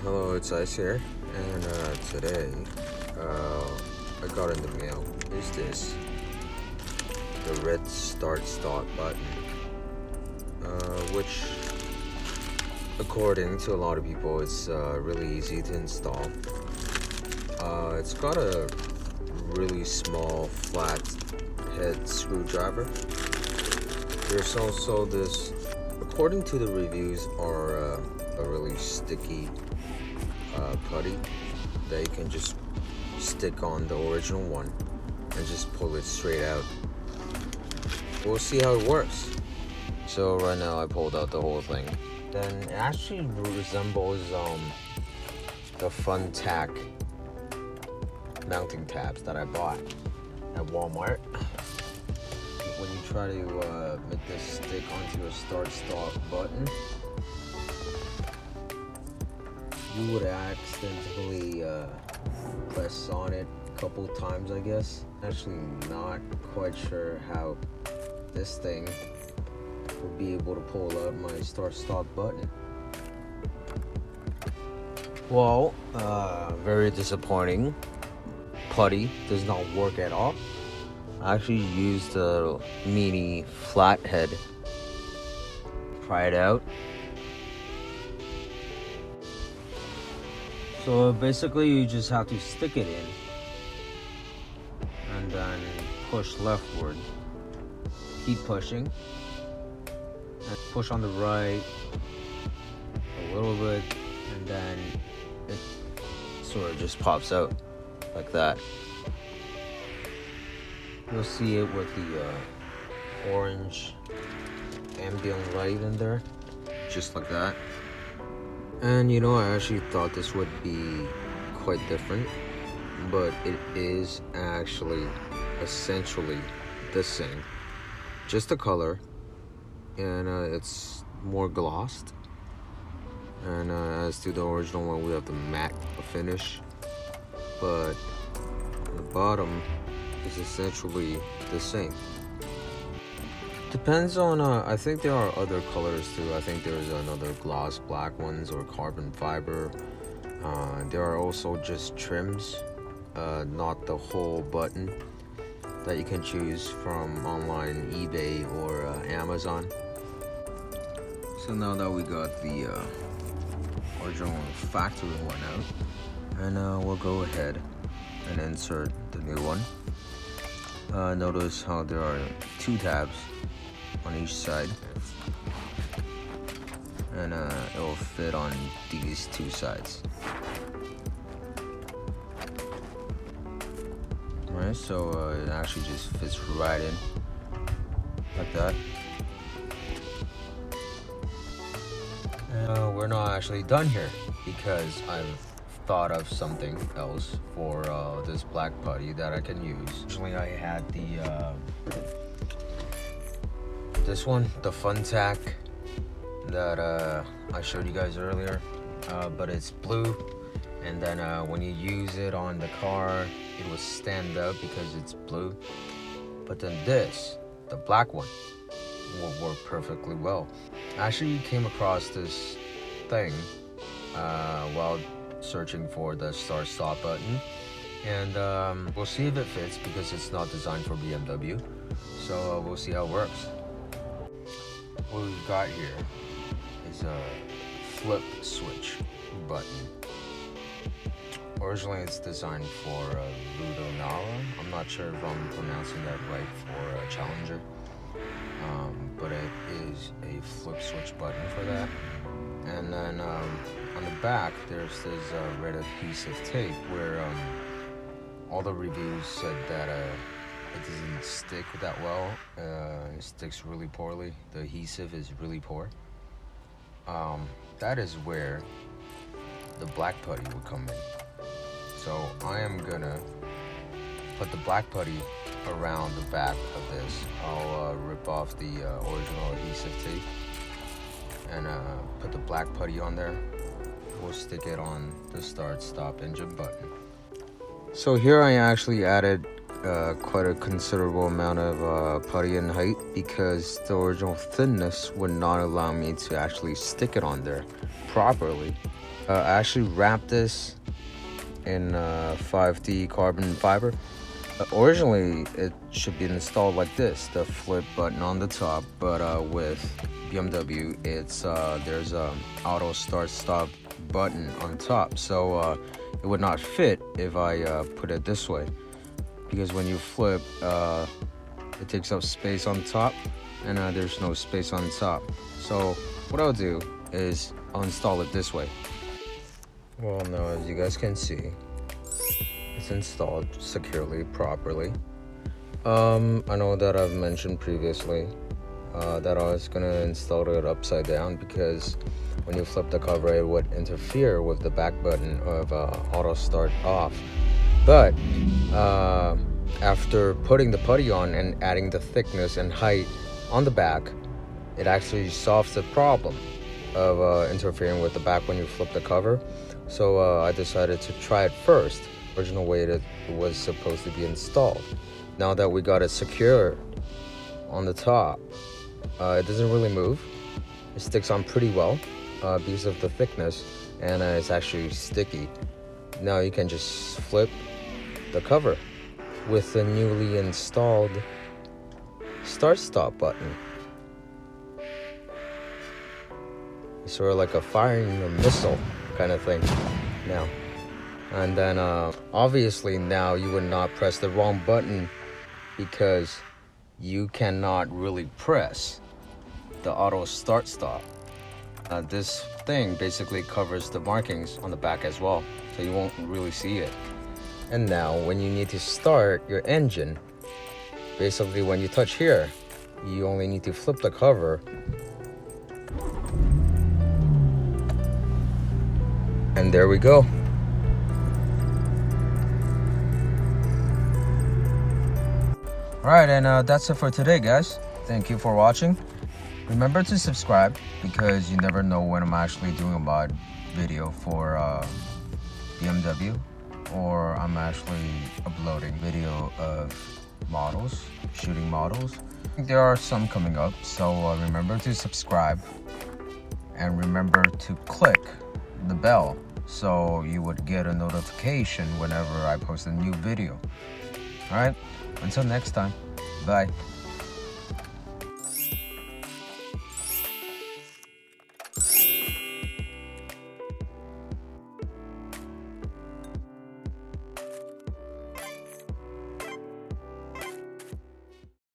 Hello, it's Ice here, and today I got in the mail is this, the red start button, which according to a lot of people it's really easy to install. It's got a really small flat head screwdriver. There's also this, according to the reviews, are a really sticky putty that you can just stick on the original one and just pull it straight out. We'll see how it works. So right now I pulled out the whole thing. Then it actually resembles the Fun Tack mounting tabs that I bought at Walmart. When you try to make this stick onto a start-stop button, you would accidentally press on it a couple times, I guess. Actually not quite sure how this thing will be able to pull out my start-stop button. Well, very disappointing. Putty does not work at all. I actually used a mini flathead. Try it out. So basically you just have to stick it in and then push leftward. Keep pushing and push on the right a little bit, and then it sort of just pops out like that. You'll see it with the orange ambient light in there, just like that. And you know, I actually thought this would be quite different, but it is actually essentially the same, just the color, and it's more glossed. And as to the original one, we have the matte finish, but the bottom is essentially the same. Depends on, I think there are other colors too. I think there's another gloss black ones or carbon fiber. There are also just trims, not the whole button, that you can choose from online, eBay or Amazon. So now that we got the original factory one out, and we'll go ahead and insert the new one. Notice how there are 2 tabs on each side, and it will fit on these 2 sides. Alright, so it actually just fits right in like that. And we're not actually done here, because I've thought of something else for this black putty that I can use. Originally I had the this one, the Fun Tack, that I showed you guys earlier, but it's blue, and then when you use it on the car, it will stand out because it's blue. But then this, the black one, will work perfectly well. I actually came across this thing while searching for the start-stop button, and we'll see if it fits, because it's not designed for BMW. So we'll see how it works. What we've got here is a flip switch button. Originally it's designed for Voodonala. I'm not sure if I'm pronouncing that right for a Challenger, but it is a flip switch button for that. And then on the back there's this red adhesive tape where all the reviews said that it doesn't stick that well. It sticks really poorly. The adhesive is really poor. That is where the black putty would come in. So I am gonna put the black putty around the back of this. I'll rip off the original adhesive tape and put the black putty on there. We'll stick it on the start-stop engine button. So here I actually added quite a considerable amount of putty in height because the original thinness would not allow me to actually stick it on there properly. I actually wrapped this in 5D carbon fiber. Originally, it should be installed like this, the flip button on the top, but with BMW, it's there's a auto start stop button on top, so it would not fit if I put it this way, because when you flip, it takes up space on top, and there's no space on top. So what I'll do is I'll install it this way. Well, now as you guys can see, it's installed securely, properly. I know that I've mentioned previously that I was gonna install it upside down because when you flip the cover, it would interfere with the back button of auto start off. But after putting the putty on and adding the thickness and height on the back, it actually solves the problem of interfering with the back when you flip the cover. So I decided to try it first, original way that it was supposed to be installed. Now that we got it secured on the top, it doesn't really move. It sticks on pretty well because of the thickness, and it's actually sticky. Now you can just flip the cover with the newly installed start stop button. It's sort of like a firing a missile kind of thing now. And then obviously now you would not press the wrong button because you cannot really press the auto start stop. This thing basically covers the markings on the back as well, so you won't really see it. And now when you need to start your engine, basically when you touch here, you only need to flip the cover and there we go. Alright, and that's it for today, guys. Thank you for watching. Remember to subscribe because you never know when I'm actually doing a mod video for BMW, or I'm actually uploading video of models, shooting models. There are some coming up, so remember to subscribe and remember to click the bell so you would get a notification whenever I post a new video. Alright, until next time, bye.